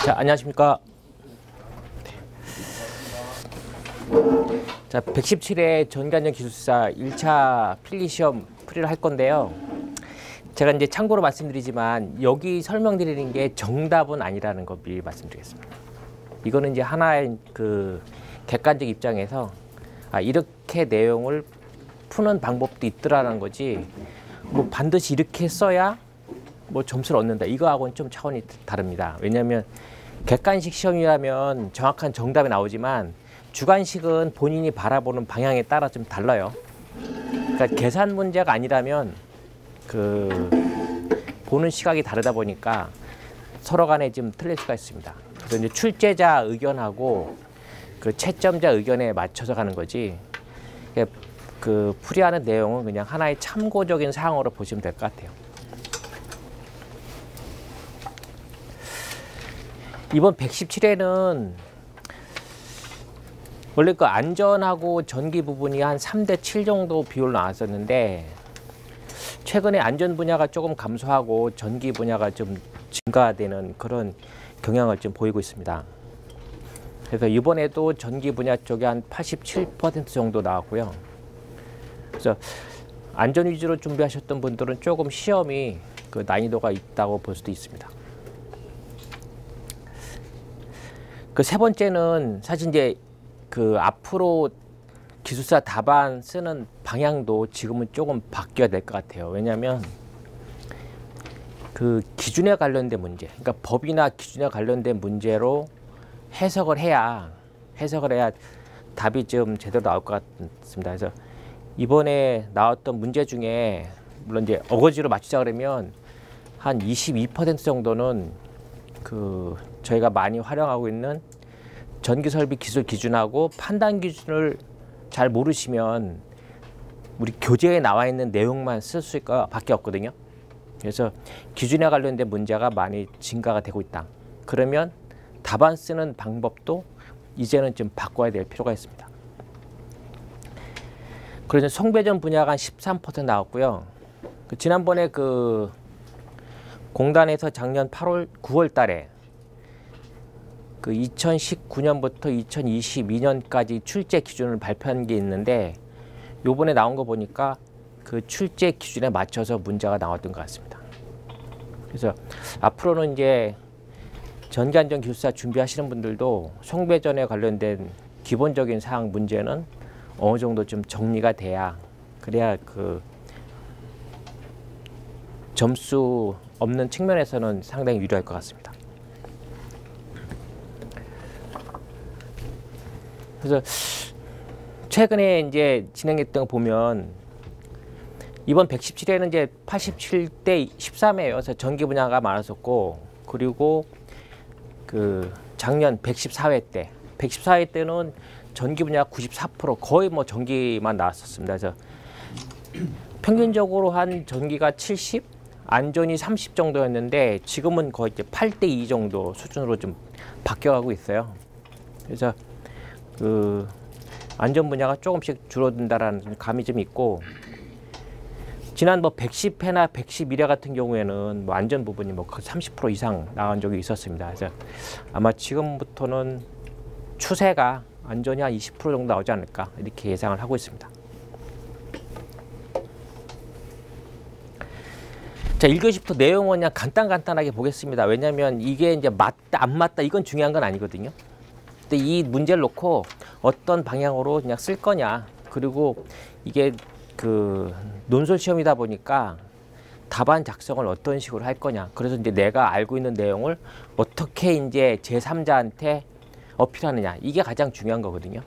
자, 안녕하십니까. 자, 117회 전기안전 기술사 1차 필기 시험 풀이를 할 건데요. 제가 이제 참고로 말씀드리지만 여기 설명드리는 게 정답은 아니라는 거 미리 말씀드리겠습니다. 이거는 이제 하나의 그 객관적 입장에서 이렇게 내용을 푸는 방법도 있더라는 거지, 뭐 반드시 이렇게 써야 뭐 점수를 얻는다, 이거하고는 좀 차원이 다릅니다. 왜냐하면 객관식 시험이라면 정확한 정답이 나오지만 주관식은 본인이 바라보는 방향에 따라 좀 달라요. 그러니까 계산 문제가 아니라면 그 보는 시각이 다르다 보니까 서로 간에 좀 틀릴 수가 있습니다. 그래서 이제 출제자 의견하고 그 채점자 의견에 맞춰서 가는 거지, 그 풀이하는 내용은 그냥 하나의 참고적인 사항으로 보시면 될 것 같아요. 이번 117회는 원래 그 안전하고 전기 부분이 한 3대 7 정도 비율로 나왔었는데, 최근에 안전 분야가 조금 감소하고 전기 분야가 좀 증가되는 그런 경향을 좀 보이고 있습니다. 그래서 이번에도 전기 분야 쪽에 한 87% 정도 나왔고요. 그래서 안전 위주로 준비하셨던 분들은 조금 시험이 그 난이도가 있다고 볼 수도 있습니다. 그 세 번째는 사실 이제 그 앞으로 기술사 답안 쓰는 방향도 지금은 조금 바뀌어야 될 것 같아요. 왜냐하면 그 기준에 관련된 문제, 그러니까 법이나 기준에 관련된 문제로 해석을 해야 답이 좀 제대로 나올 것 같습니다. 그래서 이번에 나왔던 문제 중에 물론 이제 어거지로 맞추자 그러면 한 22% 정도는 그 저희가 많이 활용하고 있는 전기설비 기술 기준하고 판단 기준을 잘 모르시면 우리 교재에 나와 있는 내용만 쓸 수밖에 없거든요. 그래서 기준에 관련된 문제가 많이 증가가 되고 있다. 그러면 답안 쓰는 방법도 이제는 좀 바꿔야 될 필요가 있습니다. 그래서 송배전 분야가 한 13% 나왔고요. 지난번에 그 공단에서 작년 9월 달에 그 2019년부터 2022년까지 출제 기준을 발표한 게 있는데, 요번에 나온 거 보니까 그 출제 기준에 맞춰서 문제가 나왔던 것 같습니다. 그래서 앞으로는 이제 전기안전 기술사 준비하시는 분들도 송배전에 관련된 기본적인 사항 문제는 어느 정도 좀 정리가 돼야, 그래야 그 점수 없는 측면에서는 상당히 유리할 것 같습니다. 그래서 최근에 이제 진행했던 거 보면 이번 117회는 이제 87대 13회예요. 그래서 전기 분야가 많았었고, 그리고 그 작년 114회 때는 전기 분야 94%, 거의 뭐 전기만 나왔었습니다. 그래서 평균적으로 한 전기가 70, 안전이 30 정도였는데 지금은 거의 이제 8대 2 정도 수준으로 좀 바뀌어가고 있어요. 그래서 그 안전 분야가 조금씩 줄어든다라는 감이 좀 있고, 지난 뭐 110회나 111회 같은 경우에는 뭐 안전 부분이 뭐 30% 이상 나온 적이 있었습니다. 그래서 아마 지금부터는 추세가 안전이 한 20% 정도 나오지 않을까, 이렇게 예상을 하고 있습니다. 자, 1교시부터 내용은 그냥 간단하게 보겠습니다. 왜냐하면 이게 이제 맞다 안 맞다 이건 중요한 건 아니거든요. 근데 이 문제를 놓고 어떤 방향으로 그냥 쓸 거냐, 그리고 이게 그 논술 시험이다 보니까 답안 작성을 어떤 식으로 할 거냐, 그래서 이제 내가 알고 있는 내용을 어떻게 이제 제3자한테 어필하느냐, 이게 가장 중요한 거거든요.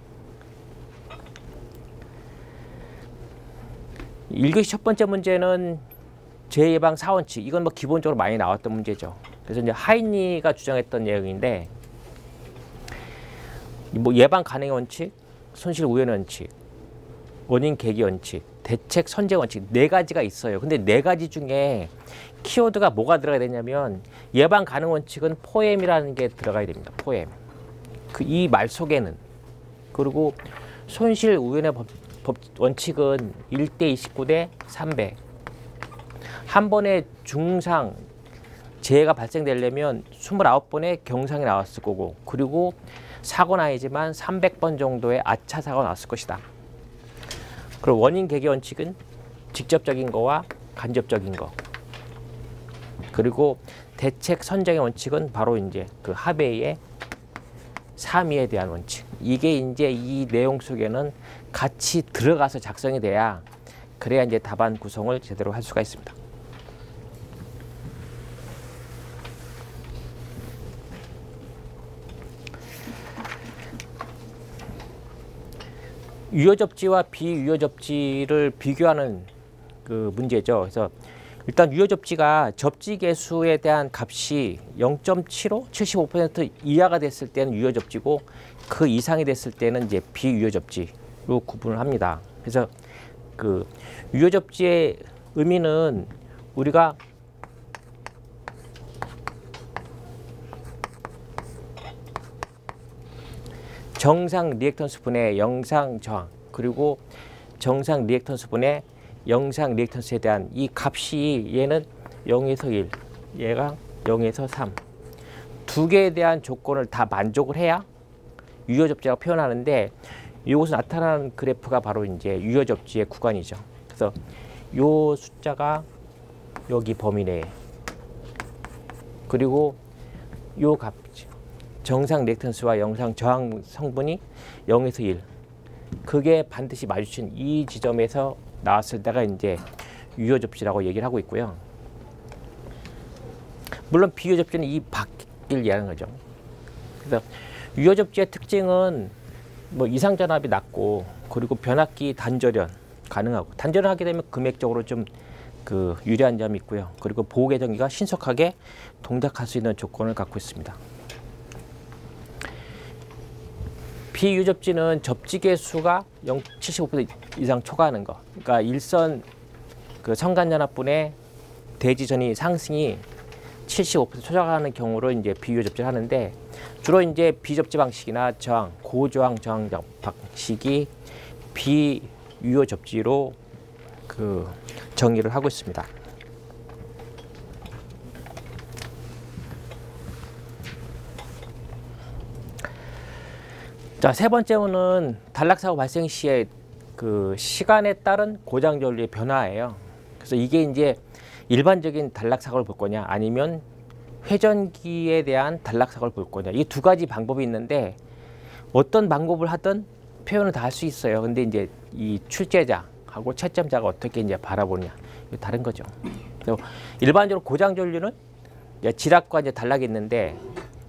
1교시 첫 번째 문제는 재예방 4원칙, 이건 뭐 기본적으로 많이 나왔던 문제죠. 그래서 이제 하인리가 주장했던 내용인데, 뭐 예방 가능 원칙, 손실 우연 원칙, 원인 계기 원칙, 대책 선제 원칙, 네 가지가 있어요. 근데 네 가지 중에 키워드가 뭐가 들어가야 되냐면, 예방 가능 원칙은 포엠이라는 게 들어가야 됩니다. 포엠. 그 이 말 속에는. 그리고 손실 우연의 법 원칙은 1대 29대 300. 한 번에 중상 재해가 발생되려면 29번의 경상이 나왔을 거고, 그리고 사고는 아니지만 300번 정도의 아차 사고가 나왔을 것이다. 그리고 원인 계기 원칙은 직접적인 거와 간접적인 거, 그리고 대책 선정의 원칙은 바로 이제 그 하베이의 3위에 대한 원칙. 이게 이제 이 내용 속에는 같이 들어가서 작성이 돼야, 그래야 이제 답안 구성을 제대로 할 수가 있습니다. 유효접지와 비유효접지를 비교하는 그 문제죠. 그래서 일단 유효접지가 접지 개수에 대한 값이 0.75, 75% 이하가 됐을 때는 유효접지고, 그 이상이 됐을 때는 이제 비유효접지로 구분을 합니다. 그래서 그 유효접지의 의미는 우리가 정상 리액턴스 분의 영상 저항, 그리고 정상 리액턴스 분의 영상 리액턴스에 대한 이 값이, 얘는 0에서 1, 얘가 0에서 3, 두 개에 대한 조건을 다 만족을 해야 유효접지라고 표현하는데, 이것은 나타나는 그래프가 바로 이제 유효접지의 구간이죠. 그래서 요 숫자가 여기 범위 내에, 그리고 요 값이죠. 정상 리액턴스와 영상 저항 성분이 0에서 1, 그게 반드시 마주친 이 지점에서 나왔을 때가 이제 유효접지라고 얘기를 하고 있고요. 물론 비유효접지는 이 밖을 얘기하는 거죠. 그래서 유효접지의 특징은 뭐 이상전압이 낮고, 그리고 변압기 단절연 가능하고, 단절하게 되면 금액적으로 좀 그 유리한 점이 있고요. 그리고 보호계정기가 신속하게 동작할 수 있는 조건을 갖고 있습니다. 비유효접지는 접지 개수가 75% 이상 초과하는 거. 그러니까 일선 그 선간전압분의 대지전이 상승이 75% 초과하는 경우를 이제 비유효접지를 하는데, 주로 이제 비접지 방식이나 저항, 고저항 저항 방식이 비유효접지로 그 정의를 하고 있습니다. 자, 세 번째는 단락사고 발생 시에 그 시간에 따른 고장 전류의 변화예요. 그래서 이게 이제 일반적인 단락사고를 볼 거냐, 아니면 회전기에 대한 단락사고를 볼 거냐, 이 두 가지 방법이 있는데, 어떤 방법을 하든 표현을 다 할 수 있어요. 근데 이제 이 출제자하고 채점자가 어떻게 이제 바라보느냐, 이거 다른 거죠. 그래서 일반적으로 고장 전류는 이제 지락과 이제 단락이 있는데,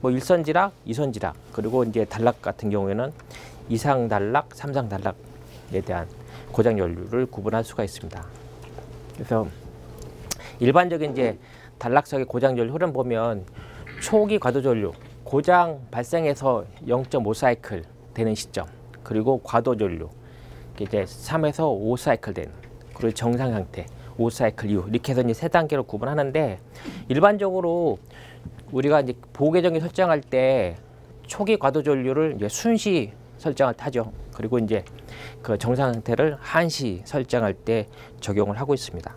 뭐 일선 지락, 이선 지락, 그리고 이제 단락 같은 경우에는 이상 단락, 삼상 단락에 대한 고장 전류를 구분할 수가 있습니다. 그래서 일반적인 이제 단락석의 고장 전류 흐름 보면, 초기 과도 전류, 고장 발생해서 0.5 사이클 되는 시점, 그리고 과도 전류, 이제 3에서 5 사이클 되는, 그리고 정상 상태 5 사이클 이후, 이렇게 해서 이제 세 단계로 구분하는데, 일반적으로 우리가 이제 보호계정기 설정할 때 초기 과도 전류를 이제 순시 설정을 하죠. 그리고 이제 그 정상 상태를 한시 설정할 때 적용을 하고 있습니다.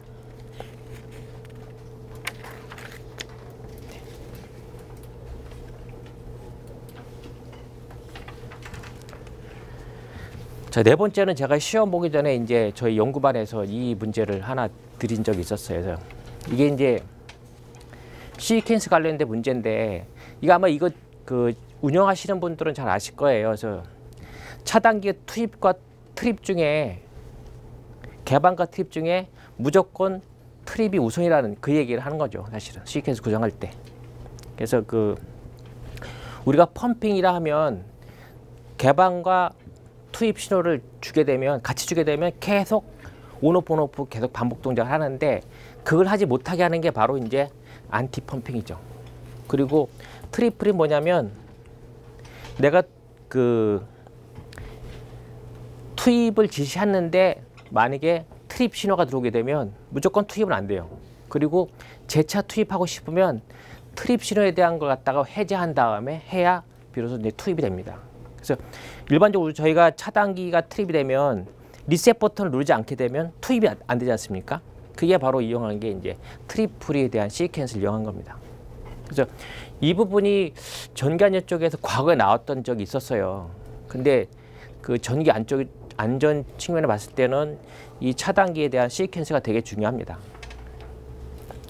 자, 네 번째는 제가 시험 보기 전에 이제 저희 연구반에서 이 문제를 하나 드린 적이 있었어요. 그래서 이게 이제 시퀀스 관련된 문제인데, 이거 아마 이거 그 운영하시는 분들은 잘 아실 거예요. 그래서 차단기 투입과 트립 중에, 개방과 트립 중에 무조건 트립이 우선이라는 그 얘기를 하는 거죠. 사실은 시퀀스 구성할 때. 그래서 그 우리가 펌핑이라 하면 개방과 투입 신호를 주게 되면, 같이 주게 되면 계속 온오프 온오프 계속 반복 동작을 하는데, 그걸 하지 못하게 하는 게 바로 이제 안티 펌핑이죠. 그리고 트리플이 뭐냐면, 내가 그 투입을 지시했는데 만약에 트립 신호가 들어오게 되면 무조건 투입은 안 돼요. 그리고 재차 투입하고 싶으면 트립 신호에 대한 걸 갖다가 해제한 다음에 해야 비로소 이제 투입이 됩니다. 그래서 일반적으로 저희가 차단기가 트립이 되면 리셋 버튼을 누르지 않게 되면 투입이 안 되지 않습니까? 그게 바로 이용한 게 이제 트리플에 대한 시퀀스를 이용한 겁니다. 그래서 이 부분이 전기안전 쪽에서 과거에 나왔던 적이 있었어요. 근데 그 전기 안전 측면에 봤을 때는 이 차단기에 대한 시퀀스가 되게 중요합니다.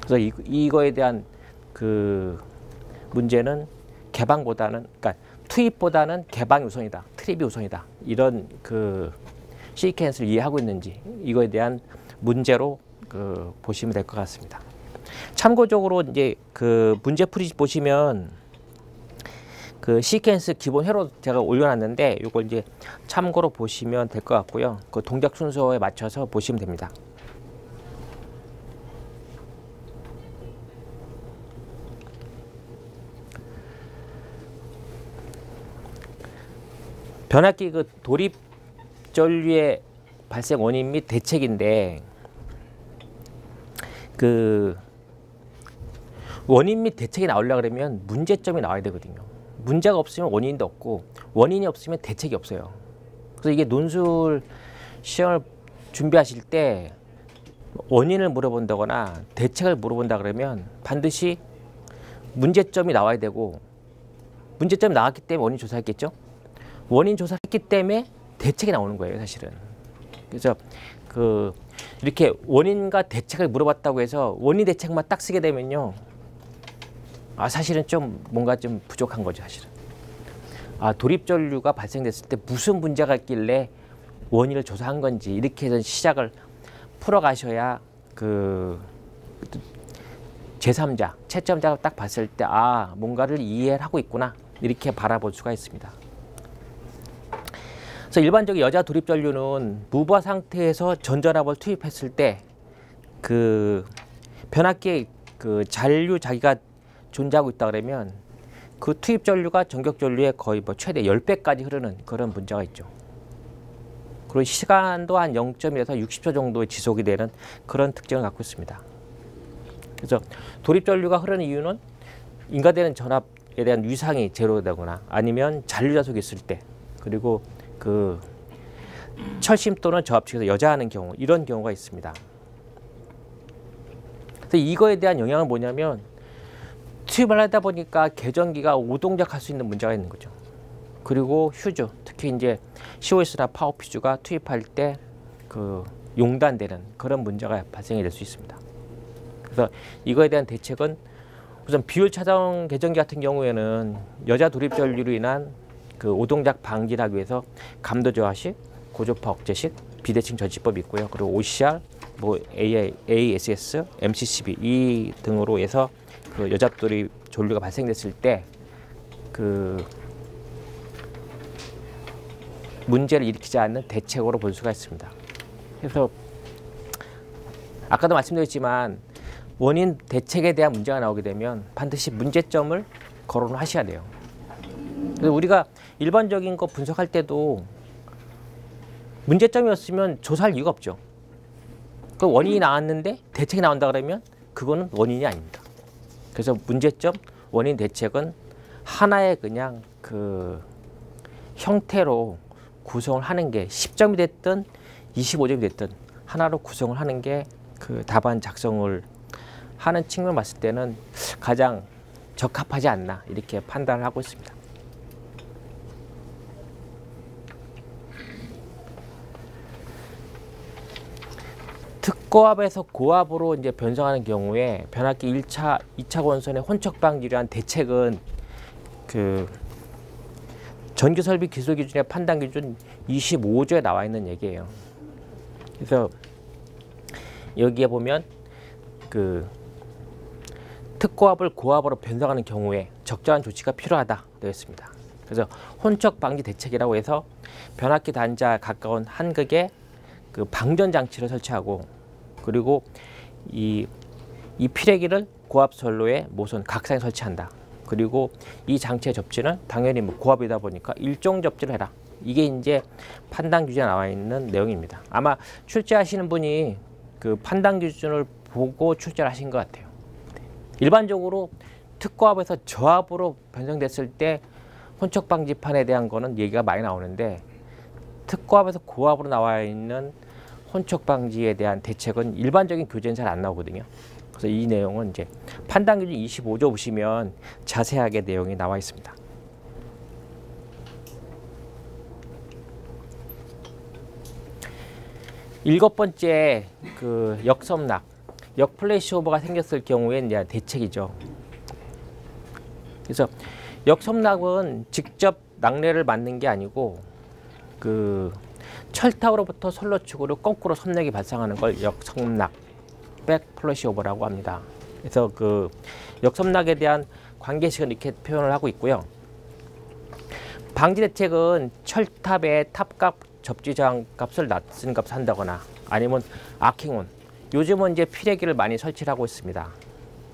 그래서 이거에 대한 그 문제는 개방보다는, 그러니까 투입보다는 개방이 우선이다, 트립이 우선이다, 이런 그 시퀀스를 이해하고 있는지 이거에 대한 문제로 보시면 될 것 같습니다. 참고적으로 이제 그 문제풀이 보시면 그 시퀀스 기본 회로 제가 올려놨는데 이걸 이제 참고로 보시면 될 것 같고요. 그 동작 순서에 맞춰서 보시면 됩니다. 변압기 그 돌입 전류의 발생 원인 및 대책인데, 그 원인 및 대책이 나오려고 그러면 문제점이 나와야 되거든요. 문제가 없으면 원인도 없고 원인이 없으면 대책이 없어요. 그래서 이게 논술 시험을 준비하실 때 원인을 물어본다거나 대책을 물어본다 그러면 반드시 문제점이 나와야 되고, 문제점이 나왔기 때문에 원인 조사했겠죠. 원인 조사했기 때문에 대책이 나오는 거예요, 사실은. 그래서 그 이렇게 원인과 대책을 물어봤다고 해서 원인 대책만 딱 쓰게 되면요, 사실은 좀 뭔가 좀 부족한 거죠, 사실은. 돌입 전류가 발생됐을 때 무슨 문제가 있길래 원인을 조사한 건지 이렇게 해서 시작을 풀어가셔야 그 제3자, 채점자가 딱 봤을 때 뭔가를 이해를 하고 있구나, 이렇게 바라볼 수가 있습니다. 그래서 일반적인 여자 돌입 전류는 무부하 상태에서 전전압을 투입했을 때 그 변압기에 그 잔류 자기가 존재하고 있다 그러면 그 투입 전류가 전격 전류의 거의 최대 10배까지 흐르는 그런 문제가 있죠. 그리고 시간도 한 0.1에서 60초 정도의 지속이 되는 그런 특징을 갖고 있습니다. 그래서 돌입 전류가 흐르는 이유는 인가되는 전압에 대한 위상이 제로되거나 아니면 잔류 자속이 있을 때, 그리고 그 철심 또는 저압 측에서 여자하는 경우, 이런 경우가 있습니다. 그래서 이거에 대한 영향은 뭐냐면, 투입을 하다 보니까 계전기가 오동작할 수 있는 문제가 있는 거죠. 그리고 휴즈, 특히 이제 COS나 파워 퓨즈가 투입할 때 그 용단되는 그런 문제가 발생이 될 수 있습니다. 그래서 이거에 대한 대책은 우선 비율 차단 계전기 같은 경우에는 여자 돌입 전류로 인한 그 오동작 방지를 하기 위해서 감도 저하식, 고조파 억제식, 비대칭 저지법이 있고요. 그리고 OCR, ASS, MCCB 이 등으로 해서 그 여자 돌입 전류가 발생됐을 때 그 문제를 일으키지 않는 대책으로 볼 수가 있습니다. 그래서 아까도 말씀드렸지만 원인 대책에 대한 문제가 나오게 되면 반드시 문제점을 거론을 하셔야 돼요. 그래서 우리가 일반적인 거 분석할 때도 문제점이 없으면 조사할 이유가 없죠. 그 원인이 나왔는데 대책이 나온다 그러면 그거는 원인이 아닙니다. 그래서 문제점, 원인, 대책은 하나의 그냥 그 형태로 구성을 하는 게 10점이 됐든 25점이 됐든 하나로 구성을 하는 게 그 답안 작성을 하는 측면 봤을 때는 가장 적합하지 않나, 이렇게 판단을 하고 있습니다. 특고압에서 고압으로 이제 변성하는 경우에 변압기 1차, 2차 권선의 혼척 방지를 위한 대책은 그 전기 설비 기술 기준의 판단 기준 25조에 나와 있는 얘기예요. 그래서 여기에 보면 그 특고압을 고압으로 변성하는 경우에 적절한 조치가 필요하다 되어 있습니다. 그래서 혼척 방지 대책이라고 해서 변압기 단자 가까운 한극에 그 방전 장치를 설치하고, 그리고 이 피레기를 고압 선로의 모선 각상에 설치한다. 그리고 이 장치의 접지는 당연히 고압이다 보니까 일종 접지를 해라. 이게 이제 판단 기준에 나와 있는 내용입니다. 아마 출제하시는 분이 그 판단 기준을 보고 출제를 하신 것 같아요. 일반적으로 특고압에서 저압으로 변성됐을 때 혼척 방지판에 대한 거는 얘기가 많이 나오는데, 특고압에서 고압으로 나와 있는 혼척 방지에 대한 대책은 일반적인 교재는 잘 안 나오거든요. 그래서 이 내용은 이제 판단 기준 25조 보시면 자세하게 내용이 나와 있습니다. 일곱 번째 그 역섬락, 역플래시오버가 생겼을 경우에 이제 대책이죠. 그래서 역섬락은 직접 낙뢰를 맞는 게 아니고 그 철탑으로부터 선로 축으로 거꾸로 섬락이 발생하는 걸 역섬락, 백플래시오버라고 합니다. 그래서 그 역섬락에 대한 관계식은 이렇게 표현을 하고 있고요. 방지 대책은 철탑의 탑값 접지 저항 값을 낮은 값을 한다거나 아니면 아킹온, 요즘은 이제 피레기를 많이 설치를 하고 있습니다.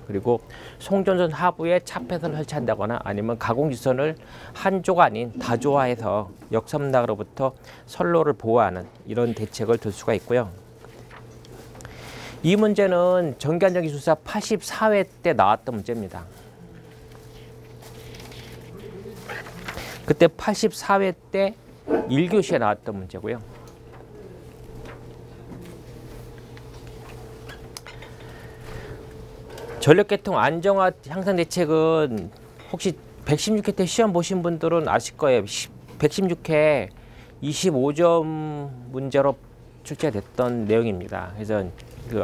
그리고 송전선 하부에 차폐선을 설치한다거나 아니면 가공지선을 한 조가 아닌 다조화해서 역섬락으로부터 선로를 보호하는 이런 대책을 들 수가 있고요. 이 문제는 전기안전기술사 84회 때 나왔던 문제입니다. 그때 84회 때 1교시에 나왔던 문제고요. 전력계통 안정화 향상 대책은 혹시 116회 때 시험 보신 분들은 아실 거예요. 116회 25점 문제로 출제됐던 내용입니다. 그래서 그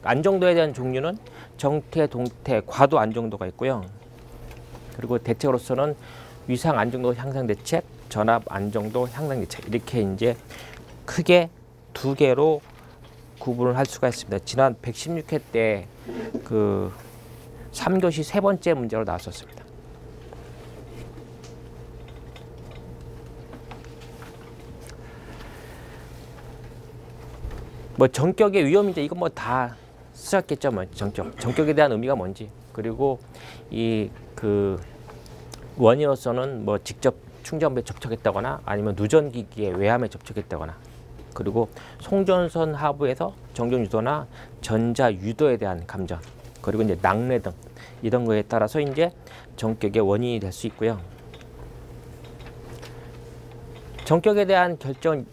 안정도에 대한 종류는 정태, 동태, 과도 안정도가 있고요. 그리고 대책으로서는 위상 안정도 향상 대책, 전압 안정도 향상 대책, 이렇게 이제 크게 두 개로 구분을 할 수가 있습니다. 지난 116회 때 그 3교시 세 번째 문제로 나왔었습니다. 뭐 전격의 위험인지 이건 뭐 다 쓰셨겠죠. 뭐 전격에 대한 의미가 뭔지, 그리고 이 그 원인으로서는 뭐 직접 충전부에 접촉했다거나 아니면 누전기기에 외함에 접촉했다거나, 그리고 송전선 하부에서 정전 유도나 전자 유도에 대한 감전, 그리고 이제 낙뢰 등 이런 거에 따라서 이제 전격의 원인이 될 수 있고요. 전격에 대한 결정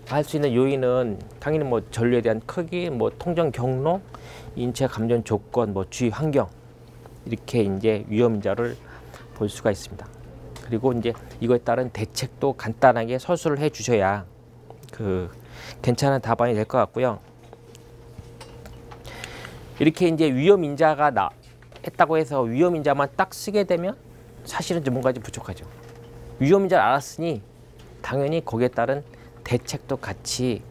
할 수 있는 요인은 당연히 뭐 전류에 대한 크기, 뭐 통전 경로, 인체 감전 조건, 뭐 주위 환경, 이렇게 이제 위험 인자를 볼 수가 있습니다. 그리고 이제 이거에 따른 대책도 간단하게 서술을 해 주셔야 그 괜찮은 답안이 될 것 같고요. 이렇게 이제 위험 인자가 했다고 해서 위험 인자만 딱 쓰게 되면 사실은 좀 뭔가 좀 부족하죠. 위험 인자를 알았으니 당연히 거기에 따른 대책도 같이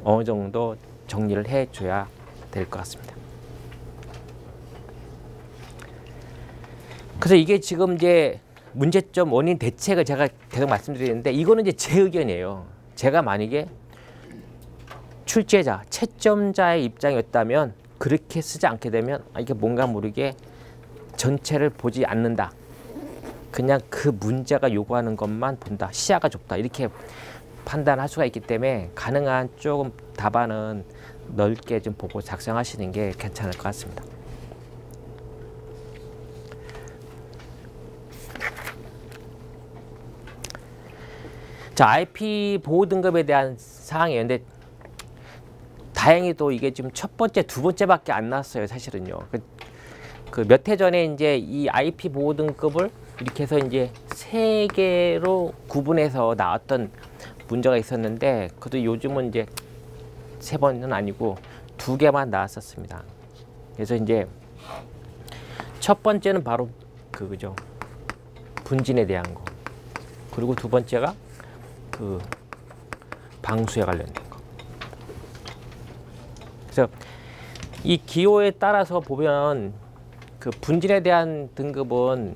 어느 정도 정리를 해 줘야 될 것 같습니다. 그래서 이게 지금 이제 문제점, 원인, 대책을 제가 계속 말씀드리는데 이거는 이제 제 의견이에요. 제가 만약에 출제자, 채점자의 입장이었다면 그렇게 쓰지 않게 되면 이게 뭔가 모르게 전체를 보지 않는다. 그냥 그 문제가 요구하는 것만 본다. 시야가 좁다. 이렇게 판단할 수가 있기 때문에 가능한 조금 답안은 넓게 좀 보고 작성하시는 게 괜찮을 것 같습니다. 자, IP 보호 등급에 대한 사항이에요. 근데 다행히 또 이게 지금 첫 번째, 두 번째밖에 안 나왔어요. 사실은요. 그 몇 해 전에 이제 이 IP 보호 등급을 이렇게 해서 이제 세 개로 구분해서 나왔던 문제가 있었는데, 그래도 요즘은 이제 세 번은 아니고 두 개만 나왔었습니다. 그래서 이제 첫 번째는 바로 그거죠. 분진에 대한 거. 그리고 두 번째가 그 방수에 관련된 거. 그래서 이 기호에 따라서 보면 그 분진에 대한 등급은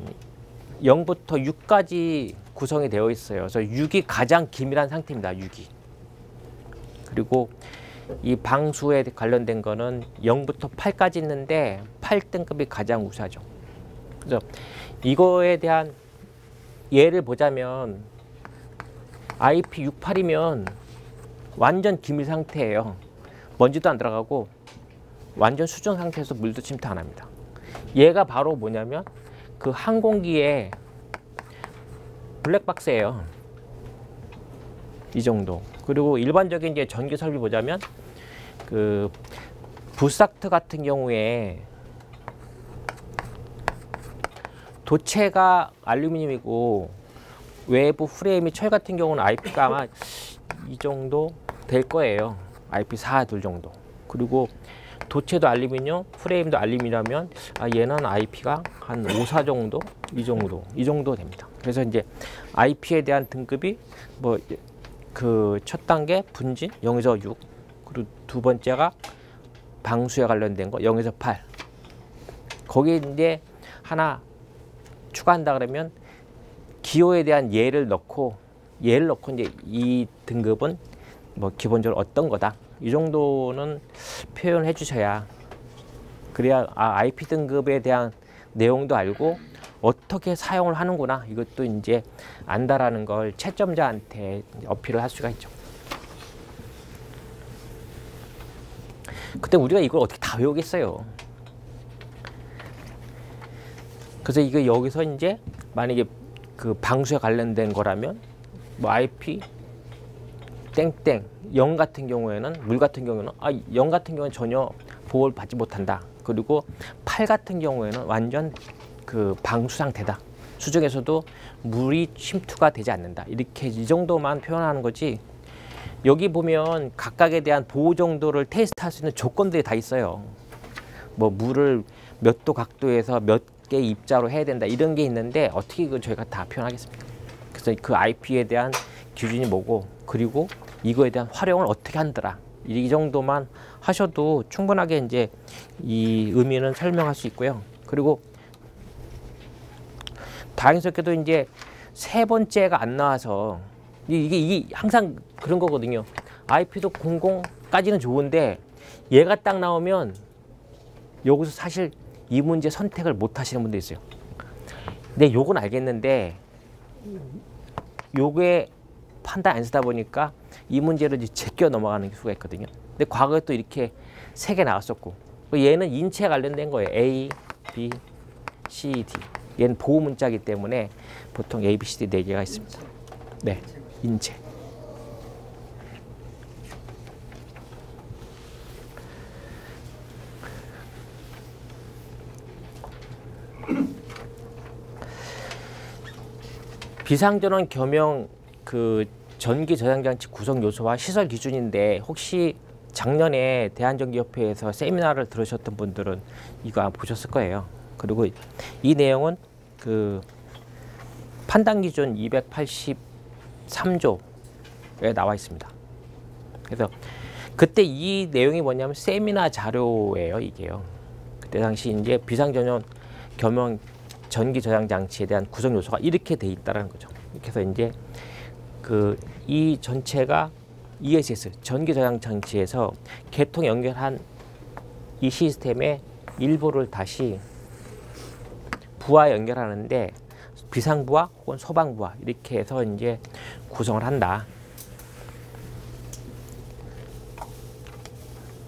0부터 6까지 구성이 되어 있어요. 그래서 6이 가장 기밀한 상태입니다. 6이. 그리고 이 방수에 관련된 거는 0부터 8까지 있는데 8등급이 가장 우수하죠. 그래서 이거에 대한 예를 보자면 IP68이면 완전 기밀 상태예요. 먼지도 안 들어가고 완전 수정 상태에서 물도 침투 안 합니다. 얘가 바로 뭐냐면 그 항공기의 블랙박스예요. 이 정도. 그리고 일반적인 이제 전기 설비 보자면 그 부스닥트 같은 경우에 도체가 알루미늄이고 외부 프레임이 철 같은 경우는 IP가 아마 이 정도 될 거예요. IP4 둘 정도. 그리고 도체도 알루미늄, 프레임도 알루미늄이면 얘는 IP가 한 5, 4 정도? 이 정도 됩니다. 그래서 이제 IP에 대한 등급이 뭐 그 첫 단계 분진 0에서 6, 그리고 두 번째가 방수에 관련된 거 0에서 8. 거기에 이제 하나 추가한다 그러면 기호에 대한 예를 넣고 이제 이 등급은 뭐 기본적으로 어떤 거다. 이 정도는 표현해 주셔야 그래야 IP 등급에 대한 내용도 알고 어떻게 사용을 하는구나 이것도 이제 안다라는 걸 채점자한테 어필을 할 수가 있죠. 그때 우리가 이걸 어떻게 다 외우겠어요. 그래서 이거 여기서 이제 만약에 그 방수에 관련된 거라면 뭐 IP 땡땡 0 같은 경우에는 물 같은 경우는 0 같은 경우는 전혀 보호를 받지 못한다. 그리고 8 같은 경우에는 완전 그 방수 상태다. 수중에서도 물이 침투가 되지 않는다. 이렇게 이 정도만 표현하는 거지. 여기 보면 각각에 대한 보호 정도를 테스트할 수 있는 조건들이 다 있어요. 뭐 물을 몇 도 각도에서 몇 개 입자로 해야 된다. 이런 게 있는데 어떻게 이거 저희가 다 표현하겠습니까? 그래서 그 IP에 대한 기준이 뭐고 그리고 이거에 대한 활용을 어떻게 한더라. 이 정도만 하셔도 충분하게 이제 이 의미는 설명할 수 있고요. 그리고 다행스럽게도 이제 세 번째가 안 나와서 이게 항상 그런 거거든요. IP도 00까지는 좋은데 얘가 딱 나오면 여기서 사실 이 문제 선택을 못 하시는 분도 있어요. 근데 요건 알겠는데 요게 판단 안 쓰다 보니까 이 문제를 이제 제껴 넘어가는 수가 있거든요. 근데 과거에 또 이렇게 3개 나왔었고 얘는 인체에 관련된 거예요. A, B, C, D. 얘는 보호 문자이기 때문에 보통 A, B, C, D 4개가 있습니다. 네, 인체. 비상전원 겸용 그 전기 저장 장치 구성 요소와 시설 기준인데 혹시 작년에 대한전기협회에서 세미나를 들으셨던 분들은 이거 아마 보셨을 거예요. 그리고 이 내용은 그 판단 기준 283조에 나와 있습니다. 그래서 그때 이 내용이 뭐냐면 세미나 자료예요, 이게요. 그때 당시 이제 비상전원 겸용 전기 저장 장치에 대한 구성 요소가 이렇게 돼 있다라는 거죠. 그래서 이제 그 이 전체가 ESS 전기 저장 장치에서 개통 연결한 이 시스템의 일부를 다시 부하 연결하는데 비상부하 혹은 소방부하 이렇게 해서 이제 구성을 한다.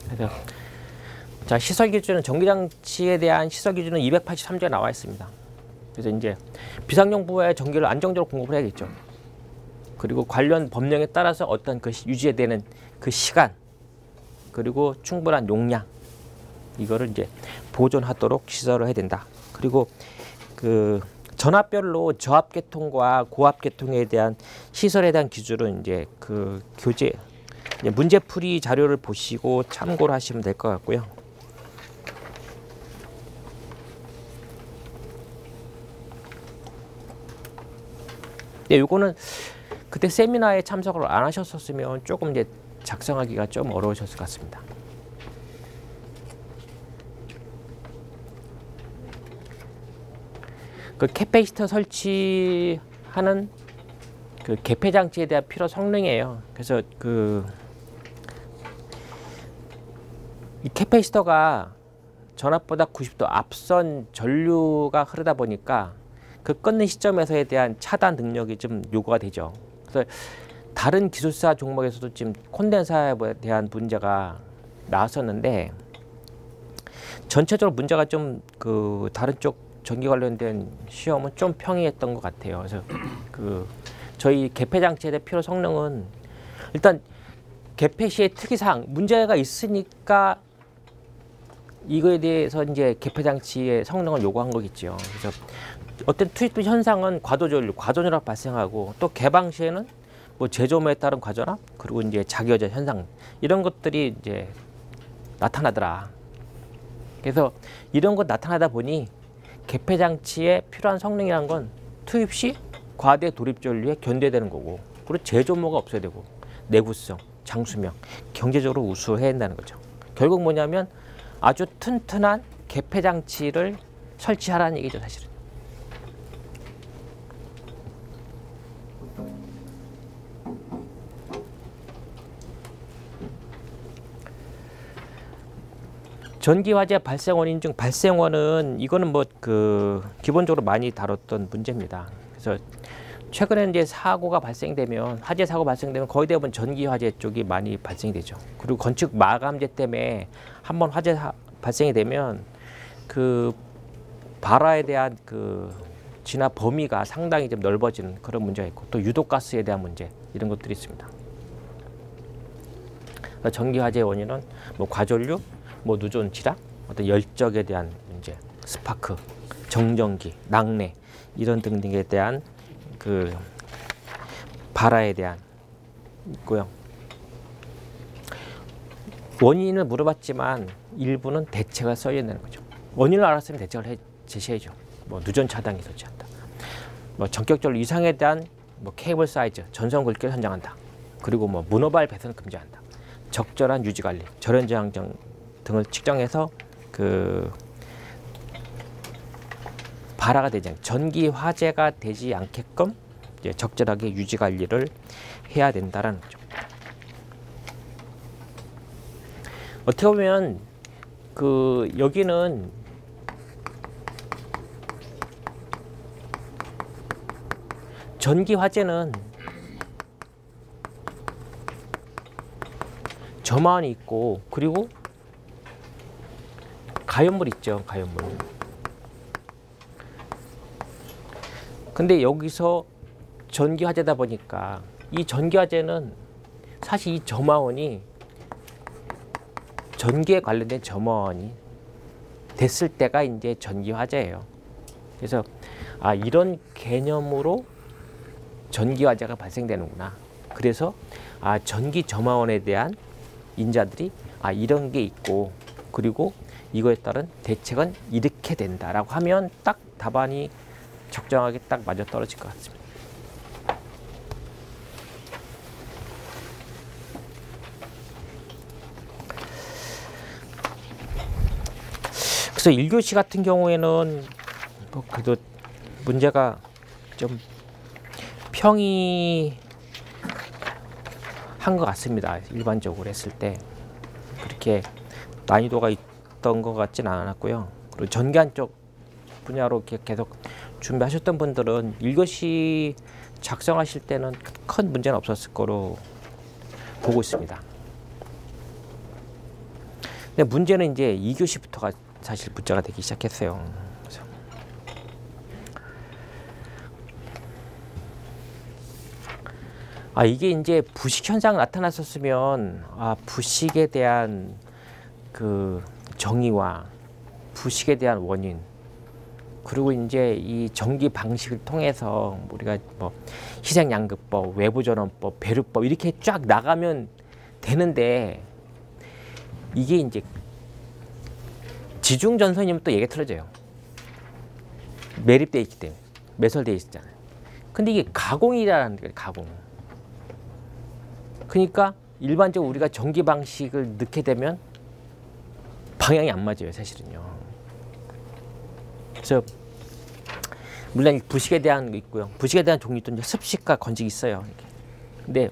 그래서 자, 시설 기준은 전기 장치에 대한 시설 기준은 283조에 나와 있습니다. 그래서 이제 비상용 부하에 전기를 안정적으로 공급을 해야겠죠. 그리고 관련 법령에 따라서 어떤 그 유지되는 그 시간 그리고 충분한 용량 이거를 이제 보존하도록 시설을 해야 된다. 그리고 그 전압별로 저압계통과 고압계통에 대한 시설에 대한 기준은 이제 그 교재 이제 문제풀이 자료를 보시고 참고를 하시면 될 것 같고요. 네, 요거는 그때 세미나에 참석을 안 하셨었으면 조금 이제 작성하기가 좀 어려우셨을 것 같습니다. 그 캐패시터 설치하는 그 개폐 장치에 대한 필요 성능이에요. 그래서 그 이 캐패시터가 전압보다 90도 앞선 전류가 흐르다 보니까 그 끊는 시점에서에 대한 차단 능력이 좀 요구가 되죠. 그래서 다른 기술사 종목에서도 지금 콘덴서에 대한 문제가 나왔었는데 전체적으로 문제가 좀 그 다른 쪽 전기 관련된 시험은 좀 평이했던 것 같아요. 그래서 그 저희 개폐 장치에 대한 필요 성능은 일단 개폐 시의 특이사항 문제가 있으니까 이거에 대해서 이제 개폐 장치의 성능을 요구한 거겠죠. 그래서 어떤 투입 현상은 과도전류, 과도전압 발생하고 또 개방 시에는 뭐 제조모에 따른 과전압 그리고 이제 자기여자 현상 이런 것들이 이제 나타나더라. 그래서 이런 것 나타나다 보니 개폐 장치에 필요한 성능이란 건 투입 시 과대 돌입 전류에 견뎌되는 거고, 그리고 제조모가 없어야 되고, 내구성, 장수명, 경제적으로 우수해야 한다는 거죠. 결국 뭐냐면 아주 튼튼한 개폐 장치를 설치하라는 얘기죠, 사실은. 전기 화재 발생 원인 중 발생원은 이거는 뭐 기본적으로 많이 다뤘던 문제입니다. 그래서 최근에 이제 사고가 발생되면, 화재 사고 발생되면 거의 대부분 전기 화재 쪽이 많이 발생되죠. 그리고 건축 마감재 때문에 한번 화재 발생이 되면 그 발화에 대한 그 진화 범위가 상당히 좀 넓어지는 그런 문제가 있고, 또 유독가스에 대한 문제 이런 것들이 있습니다. 전기 화재의 원인은 뭐 과전류, 뭐 누전 질환, 어떤 열적에 대한 문제, 스파크, 정전기, 낙뢰 이런 등등에 대한 그 발화에 대한 있고요. 원인을 물어봤지만 일부는 대책을 써야 된다는 거죠. 원인을 알았으면 대책을 제시해줘. 뭐 누전 차단기 설치한다. 뭐 전격적으로 이상에 대한 뭐 케이블 사이즈, 전선 굵기를 선정한다. 그리고 뭐 문어발 배선을 금지한다. 적절한 유지 관리, 절연 저항정 등을 측정해서 그 발화가 되지 않게, 전기 화재가 되지 않게끔 이제 적절하게 유지 관리를 해야 된다라는 거죠. 어떻게 보면 여기는 전기 화재는 점화원이 있고, 그리고 가연물 있죠, 가연물. 근데 여기서 전기 화재다 보니까 이 전기 화재는 사실 이 점화원이 전기에 관련된 점화원이 됐을 때가 이제 전기 화재예요. 그래서 이런 개념으로 전기 화재가 발생되는구나. 그래서 전기 점화원에 대한 인자들이 이런 게 있고, 그리고 이거에 따른 대책은 이렇게 된다라고 하면 딱 답안이 적정하게 딱 맞아 떨어질 것 같습니다. 그래서 1교시 같은 경우에는 뭐 그래도 문제가 좀 평이한 것 같습니다. 일반적으로 했을 때 그렇게 난이도가 있던 것 같지는 않았고요. 그리고 전기안 쪽 분야로 계속 준비하셨던 분들은 1교시 작성하실 때는 큰 문제는 없었을 거로 보고 있습니다. 근데 문제는 이제 2교시부터가 사실 문제가 되기 시작했어요. 그래서 이게 이제 부식 현상 나타났었으면 부식에 대한 그 정의와 부식에 대한 원인, 그리고 이제 이 전기 방식을 통해서 우리가 뭐 희생양급법, 외부전원법, 배류법 이렇게 쫙 나가면 되는데, 이게 이제 지중전선이면 또 얘기가 틀어져요. 매립되어 있기 때문에, 매설되어 있잖아요. 근데 이게 가공이라는 게 가공. 그러니까 일반적으로 우리가 전기 방식을 넣게 되면 방향이 안 맞아요, 사실은요. 그래서 물론 부식에 대한 게 있고요. 부식에 대한 종류도 이제 습식과 건식이 있어요. 이렇게. 근데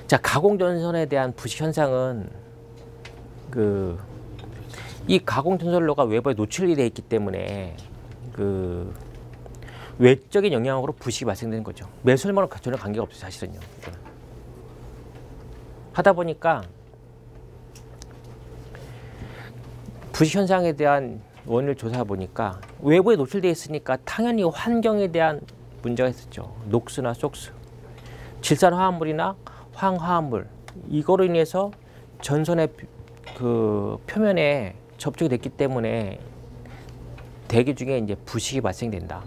자, 가공전선에 대한 부식 현상은 이 가공전선로가 외부에 노출이 되어 있기 때문에 외적인 영향으로 부식이 발생되는 거죠. 매설모랑 전혀 관계가 없어요, 사실은요. 하다 보니까 부식 현상에 대한 원인을 조사해 보니까 외부에 노출되어 있으니까 당연히 환경에 대한 문제가 있었죠. 녹수나 속수, 질산화합물이나 황화합물, 이거로 인해서 전선의 그 표면에 접촉이 됐기 때문에 대기 중에 이제 부식이 발생된다.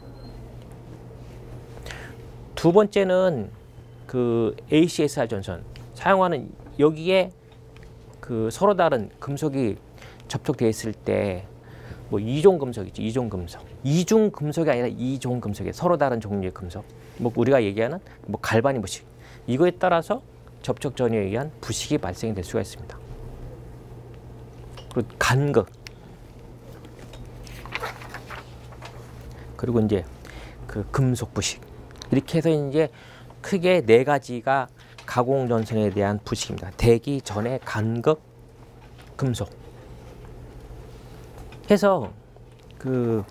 두 번째는 그 ACSR 전선 사용하는 여기에 그 서로 다른 금속이 접촉되어 있을 때 뭐 이종 금속이죠. 이종 금속. 이중 금속이 아니라 이종 금속이에요. 서로 다른 종류의 금속. 뭐 우리가 얘기하는 뭐 갈바닉 부식. 이거에 따라서 접촉 전이에 의한 부식이 발생될 수가 있습니다. 그리고 간극. 그리고 이제 그 금속 부식. 이렇게 해서 이제 크게 네 가지가 가공 전선에 대한 부식입니다. 대기 전에 간극, 금속. 해서 그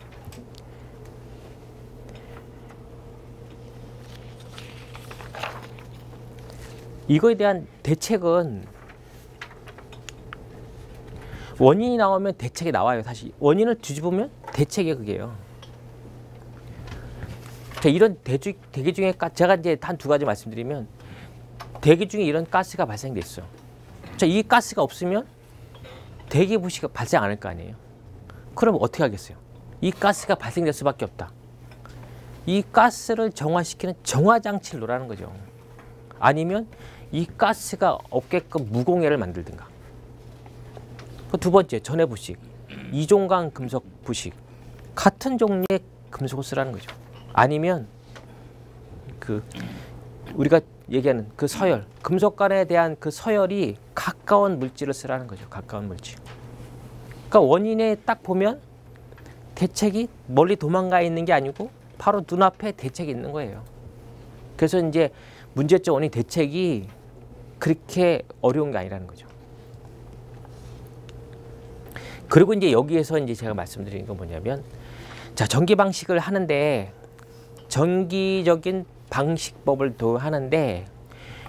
이거에 대한 대책은 원인이 나오면 대책이 나와요. 사실 원인을 뒤집으면 대책이 그게요. 자, 이런 대기 중에 제가 이제 한 두 가지 말씀드리면 대기 중에 이런 가스가 발생됐어. 자, 이 가스가 없으면 대기 부식이 발생 안 할 거 아니에요. 그럼 어떻게 하겠어요? 이 가스가 발생될 수밖에 없다. 이 가스를 정화시키는 정화장치를 놓으라는 거죠. 아니면 이 가스가 없게끔 무공해를 만들든가. 두 번째, 전해 부식. 이종강 금속 부식. 같은 종류의 금속을 쓰라는 거죠. 아니면 그 우리가 얘기하는 그 서열, 금속간에 대한 그 서열이 가까운 물질을 쓰라는 거죠. 가까운 물질. 그러니까 원인에 딱 보면 대책이 멀리 도망가 있는 게 아니고 바로 눈앞에 대책이 있는 거예요. 그래서 이제 문제점 원인 대책이 그렇게 어려운 게 아니라는 거죠. 그리고 이제 여기에서 이제 제가 말씀드리는 건 뭐냐면, 자, 전기 방식을 하는데 전기적인 방식법을 하는데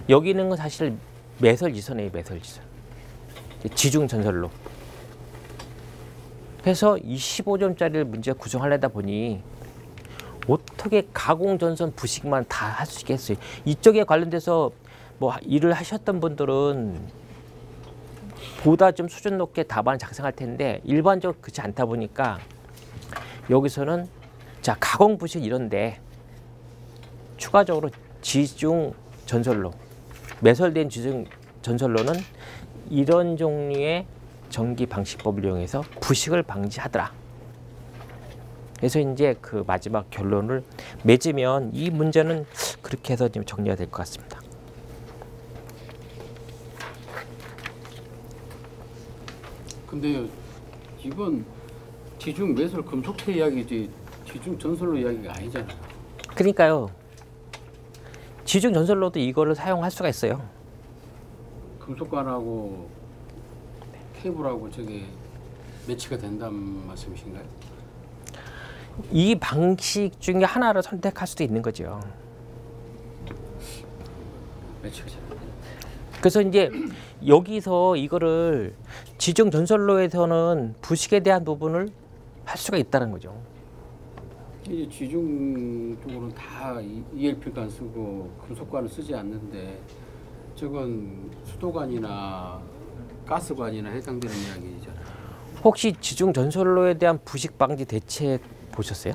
여기 있는 건 사실 매설지선이에요. 매설지선. 지중전선로. 해서 25점짜리를 문제 구성하려다 보니 어떻게 가공전선 부식만 다 할 수 있겠어요. 이쪽에 관련돼서 뭐 일을 하셨던 분들은 보다 좀 수준 높게 답안을 작성할 텐데 일반적으로 그렇지 않다 보니까 여기서는 자, 가공 부식 이런데 추가적으로 지중 전선로, 매설된 지중 전선로는 이런 종류의 전기 방식법을 이용해서 부식을 방지하더라. 그래서 이제 그 마지막 결론을 맺으면 이 문제는 그렇게 해서 좀 정리가 될 것 같습니다. 근데 이건 지중 매설 금속체 이야기지 지중 전선로 이야기가 아니잖아요. 그러니까요. 지중 전선로도 이거를 사용할 수가 있어요. 금속관하고 케이블하고 저게 매치가 된다는 말씀이신가요? 이 방식 중에 하나를 선택할 수도 있는 거죠. 매치가 잘 안 돼요. 그래서 이제 여기서 이거를 지중 전선로에서는 부식에 대한 부분을 할 수가 있다는 거죠. 이제 지중 쪽으로는 다 ELP관 쓰고 금속관을 쓰지 않는데 저건 수도관이나 가스관이나 해당되는 이야기잖아요. 혹시 지중 전선로에 대한 부식 방지 대책 보셨어요?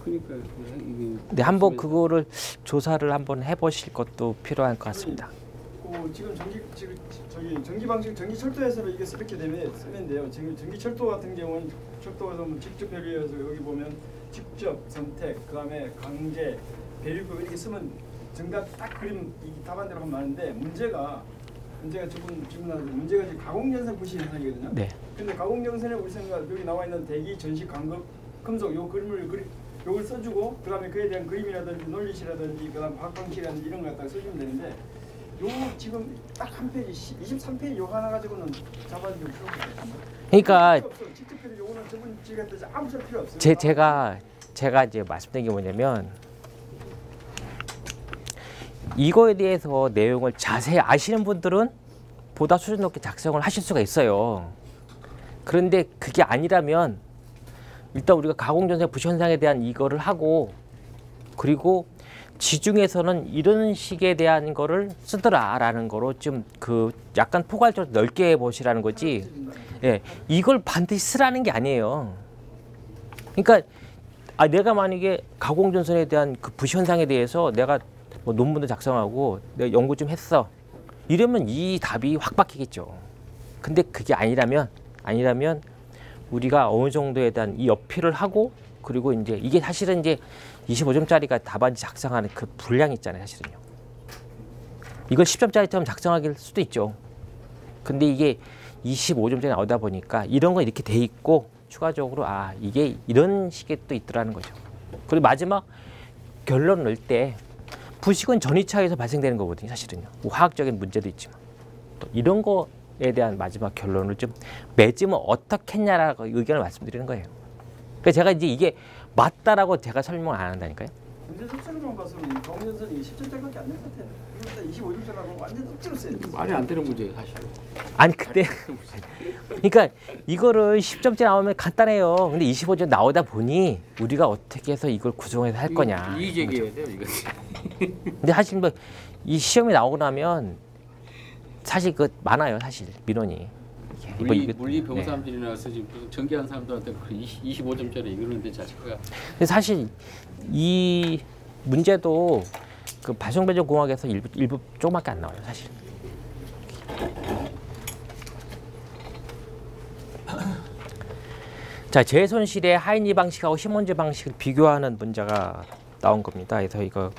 그러니까 이게 네, 한번 그거를 조사를 한번 해보실 것도 필요할 것 같습니다. 지금 전기 방식 전기 철도에서 이게 이렇게 쓰면데요. 지금 전기 철도 같은 경우는 철도에서 직접 배류해서 여기 보면 직접 선택, 그다음에 강제, 배류급 이렇게 쓰면 정답 딱 그림 이 답안대로 하면 많은데 문제가 조금 질문하는데 문제가 지금 가공전선 부식 현상이거든요. 네. 근데 가공전선에 우리 생각 여기 나와 있는 대기 전시 간극 금속 요 그림을 요걸 써주고 그다음에 그에 대한 그림이라든지 논리시라든지 그다음 과학 방식이라든지 이런 거 갖다가 써주면 되는데 요 지금 딱 한 페이지 23페이지 요 하나 가지고는 잡아주기 필요 없어요. 그러니까 직접 요거는 저분 지금 아무 소리 필요 없어요. 제가 이제 말씀드린 게 뭐냐면 이거에 대해서 내용을 자세히 아시는 분들은 보다 수준 높게 작성을 하실 수가 있어요. 그런데 그게 아니라면 일단 우리가 가공전선 부식 현상에 대한 이거를 하고 그리고 지중에서는 이런 식에 대한 거를 쓰더라라는 거로 좀 그 약간 포괄적으로 넓게 보시라는 거지. 예, 이걸 반드시 쓰라는 게 아니에요. 그러니까 내가 만약에 가공전선에 대한 그 부시현상에 대해서 내가 뭐 논문도 작성하고 내가 연구 좀 했어. 이러면 이 답이 확 바뀌겠죠. 근데 그게 아니라면 우리가 어느 정도에 대한 이 어필을 하고 그리고 이제 이게 사실은 이제 25점짜리가 답안지 작성하는 그 분량 있잖아요, 사실은요. 이걸 10점짜리처럼 작성할 수도 있죠. 근데 이게 25점짜리 나오다 보니까 이런 거 이렇게 돼 있고 추가적으로 이게 이런 식의 또 있더라는 거죠. 그리고 마지막 결론을 넣을 때 부식은 전이차에서 발생되는 거거든요, 사실은요. 뭐 화학적인 문제도 있지만 또 이런 거에 대한 마지막 결론을 좀 맺으면 어떻겠냐라고 의견을 말씀드리는 거예요. 그러니까 제가 이제 이게 맞다라고 제가 설명을 안 한다니까요. 문제 속성만 봐서는 가공전선이 10점짜리밖에 안 될 것 같아요. 일단 25점짜리라고 완전 억지로 써야 돼요. 말이 안 되는 문제예요, 사실. 아니 근데 그러니까 이거를 10점짜리 나오면 간단해요. 근데 25점 나오다 보니 우리가 어떻게 해서 이걸 구성해서 할 거냐. 이의 제기해야 돼요, 이거. 근데 사실 뭐 이 시험이 나오고 나면 사실 그 많아요, 사실 민원이. 물리 배운 사람들이 나와서 지금 무슨 전기한 사람들한테 25점짜리 이러는데 자체가. 근데 사실 이 문제도 그 발송배정공학에서 일부 조금밖에 안 나와요, 사실. 자, 재손실의 하이니 방식하고 시몬즈 방식을 비교하는 문제가 나온 겁니다. 그래서 이거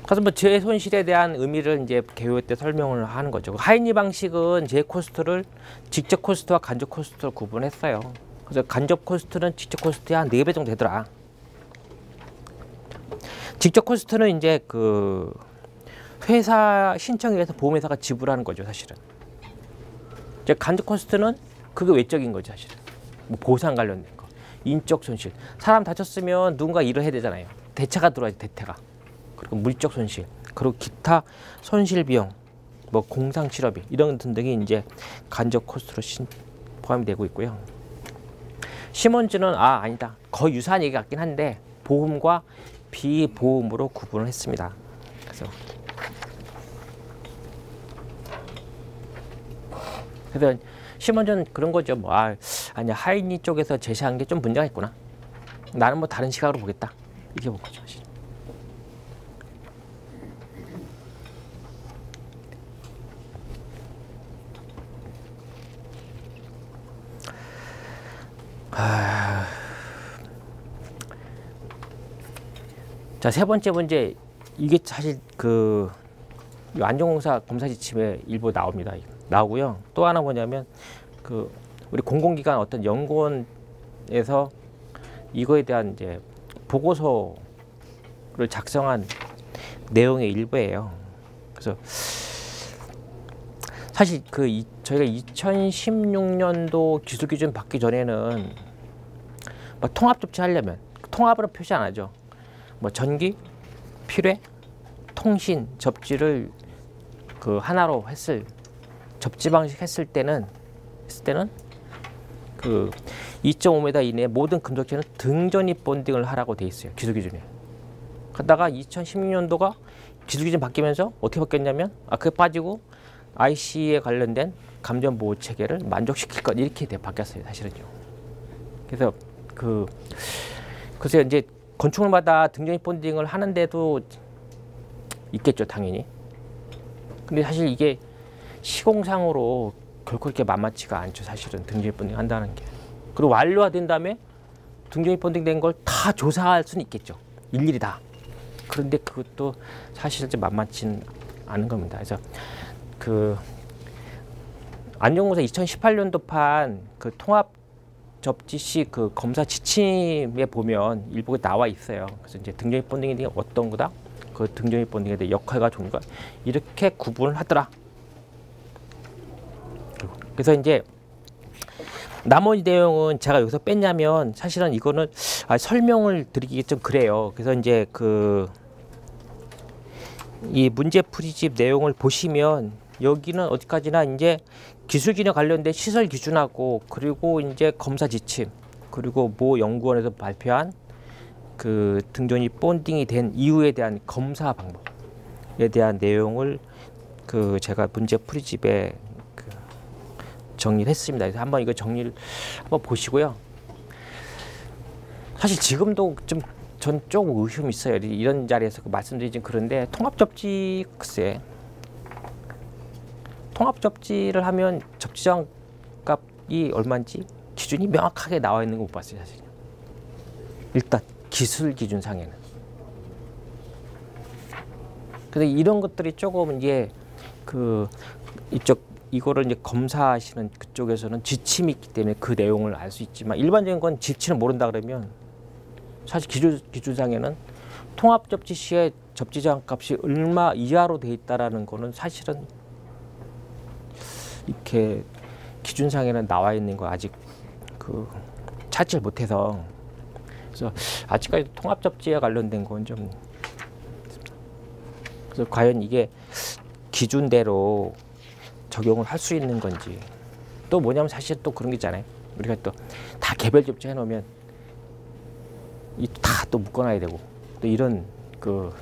그래서 뭐 재손실에 대한 의미를 이제 개요 때 설명을 하는 거죠. 하이니 방식은 재 코스트를 직접 코스트와 간접 코스트로 구분했어요. 그래서 간접 코스트는 직접 코스트의 한 4배 정도 되더라. 직접 코스트는 이제 그 회사 신청에 의해서 보험회사가 지불하는 거죠, 사실은. 이제 간접 코스트는 그게 외적인 거죠, 사실은. 뭐 보상 관련된 거, 인적 손실. 사람 다쳤으면 누군가 일을 해야 되잖아요. 대체가 들어야지, 대체가. 그리고 물적 손실, 그리고 기타 손실 비용, 뭐 공상 치료비 이런 등등이 이제 간접 코스트로 포함이 되고 있고요. 시몬즈는 아니다. 거의 유사한 얘기 같긴 한데 보험과 비보험으로 구분을 했습니다. 그래서 시몬즈는 그런 거죠. 뭐 아니야, 하이니 쪽에서 제시한 게 좀 문제가 있구나. 나는 뭐 다른 시각으로 보겠다. 이렇게 본 거죠. 자, 세 번째 문제. 이게 사실 그 안전공사 검사 지침에 일부 나오고요. 또 하나 뭐냐면 그 우리 공공기관 어떤 연구원에서 이거에 대한 이제 보고서를 작성한 내용의 일부예요. 그래서 사실 저희가 2016년도 기술 기준 받기 전에는 뭐 통합 접지하려면 통합으로 표시 안 하죠. 뭐 전기, 필회, 통신 접지를 그 하나로 접지 방식 했을 때는 그 2.5m 이내 모든 금속체는 등전입 본딩을 하라고 돼 있어요, 기술 기준에. 그러다가 2016년도가 기술 기준 바뀌면서 어떻게 바뀌었냐면 그게 빠지고 IC에 관련된 감전 보호 체계를 만족시킬 것 이렇게 바뀌었어요, 사실은요. 그래서 그래서 이제 건축물마다 등전입 본딩을 하는데도 있겠죠, 당연히. 근데 사실 이게 시공상으로 결코 이렇게 만만치가 않죠, 사실은 등전입 본딩 한다는 게. 그리고 완료화된 다음에 등전입 본딩 된 걸 다 조사할 수는 있겠죠, 일일이 다. 그런데 그것도 사실 만만치는 않은 겁니다. 그래서 그 안전공사 2018년도판 그 통합 접지 시 그 검사 지침에 보면 일부가 나와 있어요. 그래서 이제 등전입 본딩이 어떤 거다, 그 등전입 본딩에 대한 역할과 종류가 이렇게 구분을 하더라. 그래서 이제 나머지 내용은 제가 여기서 뺐냐면 사실은 이거는 설명을 드리기 좀 그래요. 그래서 이제 이 문제풀이집 내용을 보시면 여기는 어디까지나 이제 기술기능 관련된 시설 기준하고 그리고 이제 검사 지침 그리고 모 연구원에서 발표한 그 등존이 본딩이 된 이유에 대한 검사 방법에 대한 내용을 그 제가 문제 풀이집에 그 정리를 했습니다. 그래서 한번 이거 정리를 한번 보시고요. 사실 지금도 좀 전 조금 의심이 있어요. 이런 자리에서 말씀드리긴 그런데 통합접지 글쎄 통합접지를 하면 접지장 값이 얼마인지 기준이 명확하게 나와 있는 거 못 봤어요. 사실 일단 기술 기준상에는. 근데 이런 것들이 조금 이제 그 이거를 이제 검사하시는 그쪽에서는 지침이 있기 때문에 그 내용을 알 수 있지만 일반적인 건 지침을 모른다 그러면 사실 기준상에는 통합 접지 시에 접지장 값이 얼마 이하로 돼 있다라는 거는 사실은 이렇게 기준상에는 나와 있는 거 아직 그 찾지를 못해서 그래서 아직까지 통합 접지에 관련된 건 좀 그래서 과연 이게 기준대로 적용을 할 수 있는 건지 또 뭐냐면 사실 또 그런 게 있잖아요. 우리가 또 다 개별 접지 해놓으면 이 다 또 묶어놔야 되고 또 이런 그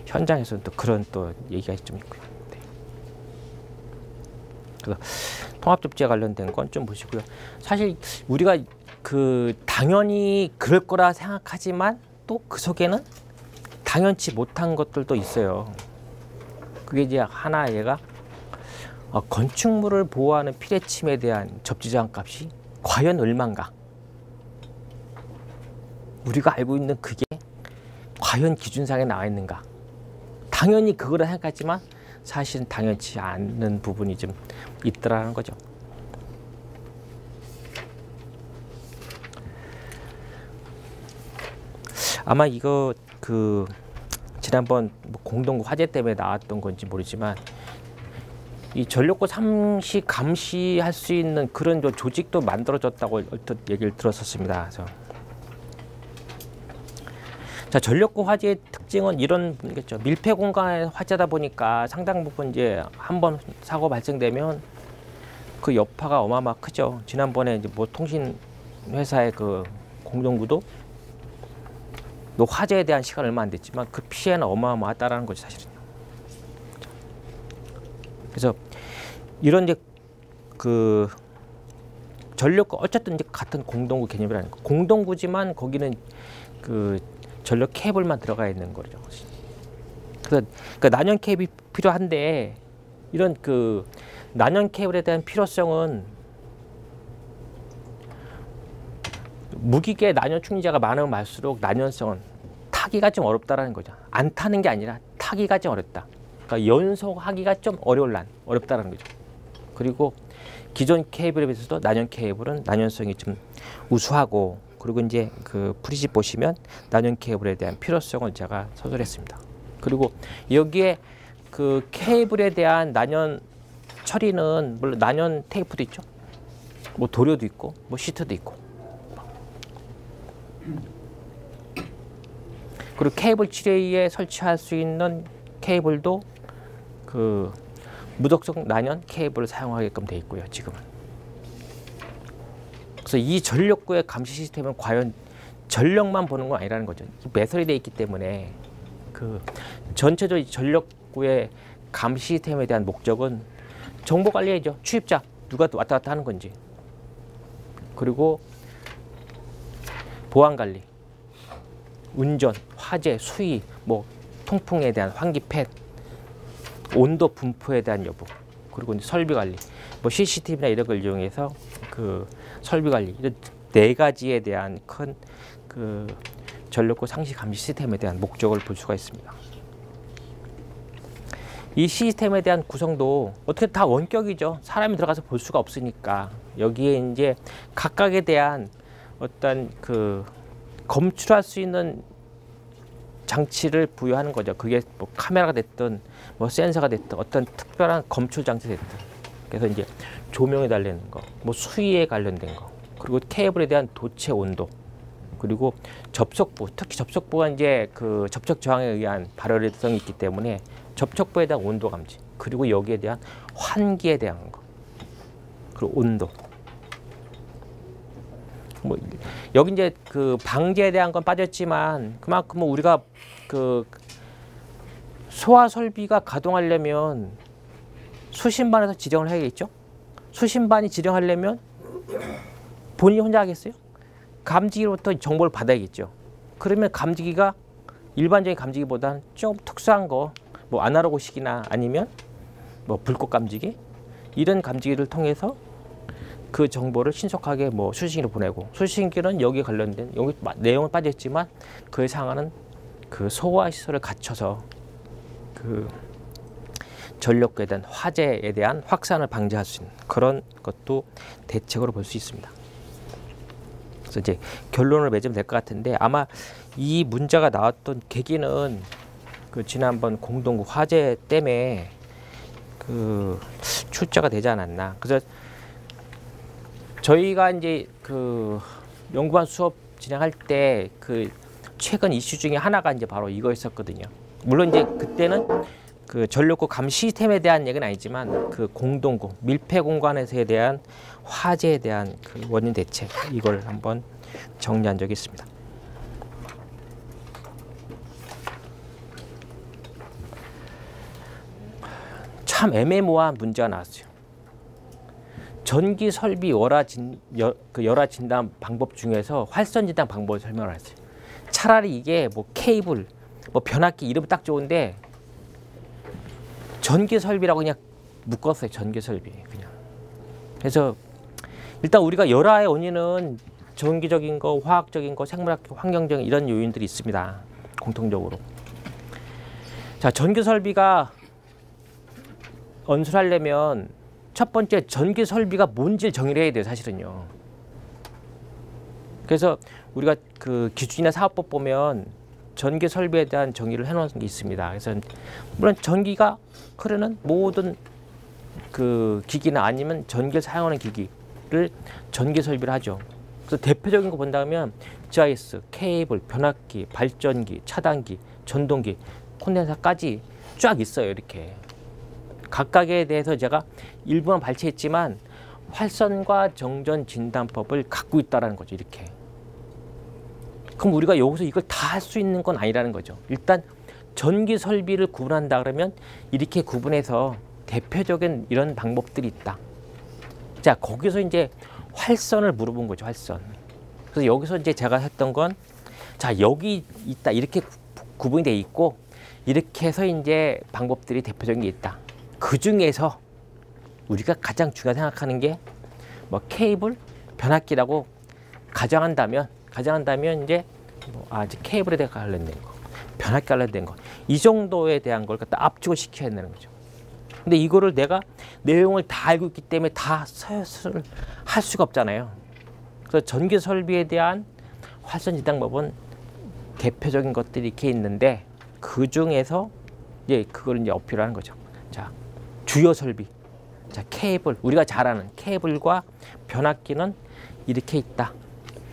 현장에서는 또 그런 또 얘기가 좀 있고요. 네. 그래서 통합 접지에 관련된 건 좀 보시고요. 사실 우리가 그 당연히 그럴 거라 생각하지만 또 그 속에는 당연치 못한 것들도 있어요. 그게 이제 하나 얘가 건축물을 보호하는 피뢰침에 대한 접지장 값이 과연 얼마인가? 우리가 알고 있는 그게 과연 기준상에 나와 있는가? 당연히 그거라 생각하지만 사실은 당연치 않는 부분이 좀 있더라는 거죠. 아마 이거 그 지난번 뭐 공동구 화재 때문에 나왔던 건지 모르지만 이 전력고 상시 감시할 수 있는 그런 조직도 만들어졌다고 얼핏 얘기를 들었었습니다. 그래서 자, 전력고 화재의 특징은 이런 거겠죠. 밀폐 공간의 화재다 보니까 상당 부분 이제 한번 사고 발생되면 그 여파가 어마어마 크죠. 지난번에 이제 뭐 통신 회사의 그 공동구도 또 화재에 대한 시간 얼마 안 됐지만 그 피해는 어마어마하다라는 거죠, 사실은. 그래서 이런 이제 그 전력구 어쨌든 이제 같은 공동구 개념이라는 거. 공동구지만 거기는 그 전력 케이블만 들어가 있는 거죠. 그래서 그 난연 케이블이 필요한데 이런 그 난연 케이블에 대한 필요성은 무기계 난연 충전자가 많으면 많을수록 난연성은 타기가 좀 어렵다라는 거죠. 안 타는 게 아니라 타기가 좀 어렵다. 그러니까 연속하기가 좀 어렵다라는 거죠. 그리고 기존 케이블에 비해서도 난연 케이블은 난연성이 좀 우수하고 그리고 이제 그 프리집 보시면 난연 케이블에 대한 필요성을 제가 서술했습니다. 그리고 여기에 그 케이블에 대한 난연 처리는 물론 난연 테이프도 있죠. 뭐 도료도 있고 뭐 시트도 있고. 그리고 케이블 치레이에 설치할 수 있는 케이블도 그 무독성 난연 케이블을 사용하게끔 돼 있고요. 지금은. 그래서 이 전력구의 감시 시스템은 과연 전력만 보는 건 아니라는 거죠. 매설이 돼 있기 때문에 그 전체적인 전력구의 감시 시스템에 대한 목적은 정보 관리이죠. 출입자 누가 왔다 갔다 하는 건지, 그리고 보안 관리, 운전, 화재, 수위, 뭐 통풍에 대한 환기 팻, 온도 분포에 대한 여부, 그리고 이제 설비 관리, 뭐 CCTV나 이런 걸 이용해서 그 설비 관리, 이런 네 가지에 대한 큰 그 전력구 상시 감시 시스템에 대한 목적을 볼 수가 있습니다. 이 시스템에 대한 구성도 어떻게 다 원격이죠. 사람이 들어가서 볼 수가 없으니까 여기에 이제 각각에 대한 어떤 그 검출할 수 있는 장치를 부여하는 거죠. 그게 뭐 카메라가 됐든 뭐 센서가 됐든 어떤 특별한 검출 장치 됐든. 그래서 이제 조명에 달리는 거, 뭐 수위에 관련된 거, 그리고 케이블에 대한 도체 온도, 그리고 접촉부, 특히 접촉부가 이제 그 접촉 저항에 의한 발열성이 있기 때문에 접촉부에 대한 온도 감지, 그리고 여기에 대한 환기에 대한 거, 그리고 온도. 뭐 여기 이제 그 방제에 대한 건 빠졌지만 그만큼 우리가 그 소화 설비가 가동하려면 수신반에서 지정을 해야겠죠. 수신반이 지정하려면 본인이 혼자 하겠어요? 감지기로부터 정보를 받아야겠죠. 그러면 감지기가 일반적인 감지기보다는 좀 특수한 거, 뭐 아날로그식이나 아니면 뭐 불꽃 감지기 이런 감지기를 통해서 그 정보를 신속하게 뭐 수신기로 보내고, 수신기는 여기에 관련된 여기 내용은 빠졌지만 그에 상하는 그 소화 시설을 갖춰서 그 전력에 대한 화재에 대한 확산을 방지할 수 있는 그런 것도 대책으로 볼 수 있습니다. 그래서 이제 결론을 맺으면 될 것 같은데, 아마 이 문제가 나왔던 계기는 그 지난번 공동구 화재 때문에 그 출제가 되지 않았나. 그래서 저희가 이제 그 연구반 수업 진행할 때 그 최근 이슈 중에 하나가 이제 바로 이거였었거든요. 물론 이제 그때는 그 전력구 감 시스템에 대한 얘기는 아니지만 그 공동구 밀폐 공간에서에 대한 화재에 대한 그 원인 대책, 이걸 한번 정리한 적이 있습니다. 참 애매모호한 문제가 나왔어요. 전기 설비 열화 진단 방법 중에서 활선 진단 방법을 설명을 했어요. 차라리 이게 뭐 케이블, 뭐 변압기 이름 딱 좋은데 전기 설비라고 그냥 묶었어요. 전기 설비 그냥. 그래서 일단 우리가 열화의 원인은 전기적인 거, 화학적인 거, 생물학, 환경적인 이런 요인들이 있습니다. 공통적으로. 자, 전기 설비가 언술하려면 첫 번째 전기 설비가 뭔지 정의를 해야 돼요, 사실은요. 그래서 우리가 그 기준이나 사업법 보면 전기 설비에 대한 정의를 해놓은 게 있습니다. 그래서 물론 전기가 흐르는 모든 그 기기나 아니면 전기를 사용하는 기기를 전기 설비를 하죠. 그래서 대표적인 거 본다면 GIS, 케이블, 변압기, 발전기, 차단기, 전동기, 콘덴서까지 쫙 있어요, 이렇게. 각각에 대해서 제가 일부만 발췌했지만 활선과 정전 진단법을 갖고 있다는 거죠, 이렇게. 그럼 우리가 여기서 이걸 다 할 수 있는 건 아니라는 거죠. 일단 전기 설비를 구분한다 그러면 이렇게 구분해서 대표적인 이런 방법들이 있다. 자, 거기서 이제 활선을 물어본 거죠, 활선. 그래서 여기서 이제 제가 했던 건, 자, 여기 있다, 이렇게 구분이 돼 있고 이렇게 해서 이제 방법들이 대표적인 게 있다. 그 중에서 우리가 가장 중요하게 생각하는 게 뭐 케이블, 변압기라고 가정한다면 이제 뭐 이제 케이블에 대해 관련된 거, 변압기 관련된 거, 이 정도에 대한 걸 갖다 압축을 시켜야 되는 거죠. 근데 이거를 내가 내용을 다 알고 있기 때문에 다 서술을 할 수가 없잖아요. 그래서 전기 설비에 대한 활선 진단법은 대표적인 것들이 이렇게 있는데 그 중에서 이제 그걸 이제 어필하는 거죠. 자, 주요 설비, 자, 케이블, 우리가 잘 아는 케이블과 변압기는 이렇게 있다.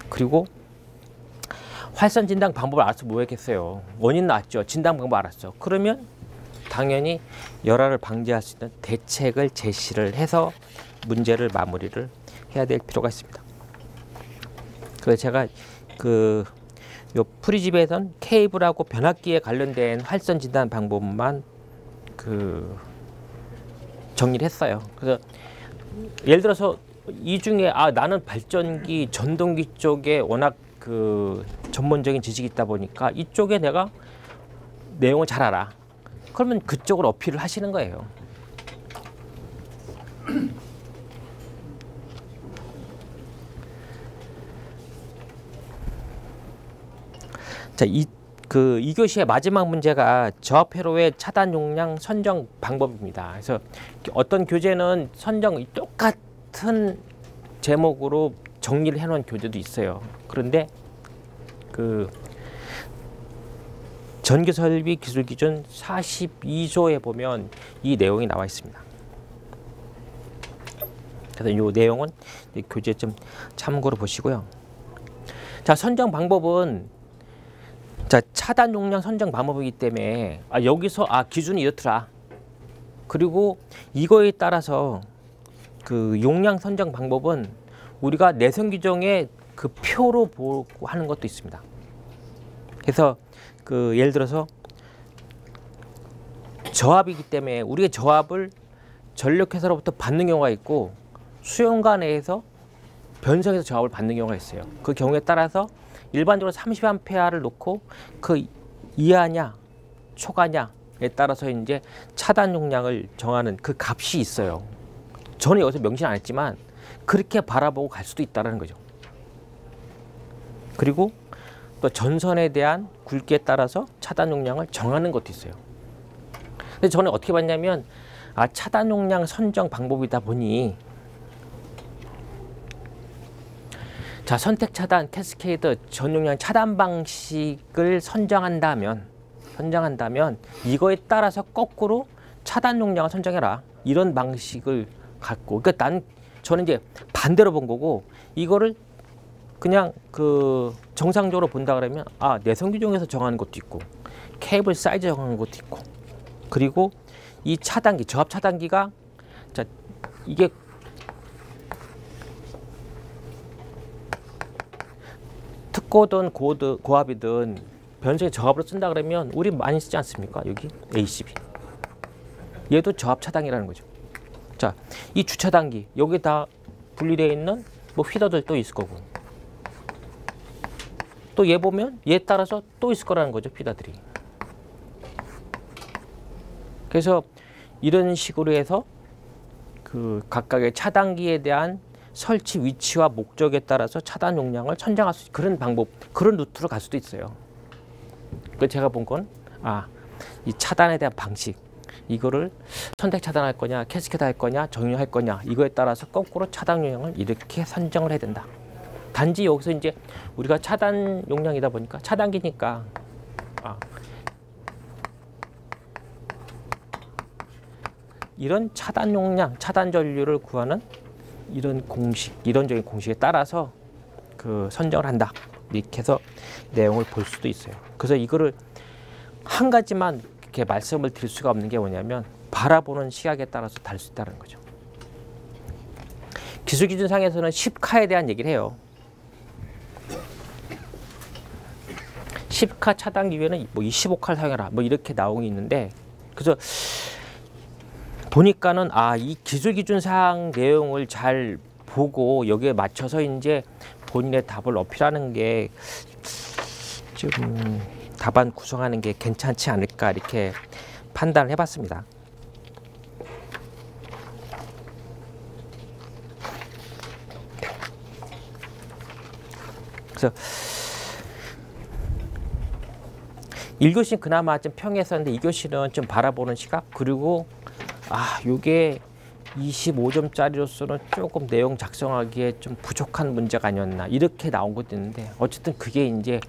그리고 활선 진단 방법을 알아서 뭐 했겠어요. 원인 나왔죠. 진단 방법 알았죠. 그러면 당연히 열화를 방지할 수 있는 대책을 제시를 해서 문제를 마무리를 해야 될 필요가 있습니다. 그래서 제가 요 프리집에선 케이블하고 변압기에 관련된 활선 진단 방법만 정리를 했어요. 그래서 예를 들어서 이 중에 나는 발전기, 전동기 쪽에 워낙 전문적인 지식이 있다 보니까 이쪽에 내가 내용을 잘 알아. 그러면 그쪽으로 어필을 하시는 거예요. 자, 이 2교시의 마지막 문제가 저압회로의 차단 용량 선정 방법입니다. 그래서 어떤 교재는 선정 똑같은 제목으로 정리를 해놓은 교재도 있어요. 그런데 전기설비 기술기준 42조에 보면 이 내용이 나와 있습니다. 그래서 이 내용은 교재 좀 참고로 보시고요. 자, 선정 방법은 자, 차단 용량 선정 방법이기 때문에 여기서 기준이 이렇더라. 그리고 이거에 따라서 그 용량 선정 방법은 우리가 내선 규정에 그 표로 보고 하는 것도 있습니다. 그래서 그 예를 들어서 저압이기 때문에 우리가 저압을 전력회사로부터 받는 경우가 있고 수용관 내에서 변성해서 저압을 받는 경우가 있어요. 그 경우에 따라서 일반적으로 30A를 놓고 그 이하냐 초과냐에 따라서 이제 차단 용량을 정하는 그 값이 있어요. 저는 여기서 명시 안 했지만 그렇게 바라보고 갈 수도 있다는 거죠. 그리고 또 전선에 대한 굵기에 따라서 차단 용량을 정하는 것도 있어요. 근데 저는 어떻게 봤냐면 차단 용량 선정 방법이다 보니 자, 선택 차단, 캐스케이드 전용량 차단 방식을 선정한다면 이거에 따라서 거꾸로 차단 용량을 선정해라. 이런 방식을 갖고 그러니까 저는 이제 반대로 본 거고 이거를 그냥 그 정상적으로 본다 그러면 내성 규정에서 정하는 것도 있고 케이블 사이즈 정하는 것도 있고 그리고 이 차단기, 저압 차단기가 자, 이게 특고든 고압이든 변성의 저압으로 쓴다 그러면 우리 많이 쓰지 않습니까? 여기 ACB. 얘도 저압 차단기라는 거죠. 자, 이 주차단기 여기 다 분리되어 있는 뭐 휘더들 또 있을 거고 또 얘 보면 얘에 따라서 또 있을 거라는 거죠. 휘더들이. 그래서 이런 식으로 해서 그 각각의 차단기에 대한 설치 위치와 목적에 따라서 차단 용량을 선정할 수 있는 그런 방법, 그런 루트로 갈 수도 있어요. 그 제가 본 건 이 차단에 대한 방식, 이거를 선택 차단할 거냐, 캐스케이드 할 거냐, 정용할 거냐 이거에 따라서 거꾸로 차단 용량을 이렇게 선정을 해야 된다. 단지 여기서 이제 우리가 차단 용량이다 보니까 차단기니까 이런 차단 용량, 차단 전류를 구하는 이런 공식, 이론적인 공식에 따라서 그 선정을 한다. 이렇게 해서 내용을 볼 수도 있어요. 그래서 이거를 한 가지만 이렇게 말씀을 드릴 수가 없는 게 뭐냐면 바라보는 시각에 따라서 다를 수 있다는 거죠. 기술 기준상에서는 10카에 대한 얘기를 해요. 10카 차단 기회는 뭐 25카를 사용해라. 뭐 이렇게 나오고 있는데 그래서 보니까는 이 기술 기준 사항 내용을 잘 보고 여기에 맞춰서 이제 본인의 답을 어필하는 게 좀 답안 구성하는 게 괜찮지 않을까 이렇게 판단을 해봤습니다. 그래서 1교시는 그나마 좀 평이했었는데 2교시는 좀 바라보는 시각 그리고 요게 25점짜리로서는 조금 내용 작성하기에 좀 부족한 문제가 아니었나 이렇게 나온 것도 있는데 어쨌든 그게 이제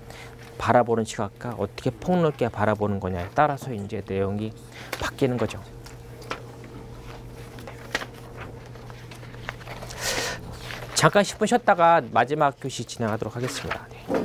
바라보는 시각과 어떻게 폭넓게 바라보는 거냐에 따라서 이제 내용이 바뀌는 거죠. 잠깐 10분 쉬었다가 마지막 교시 진행하도록 하겠습니다. 네.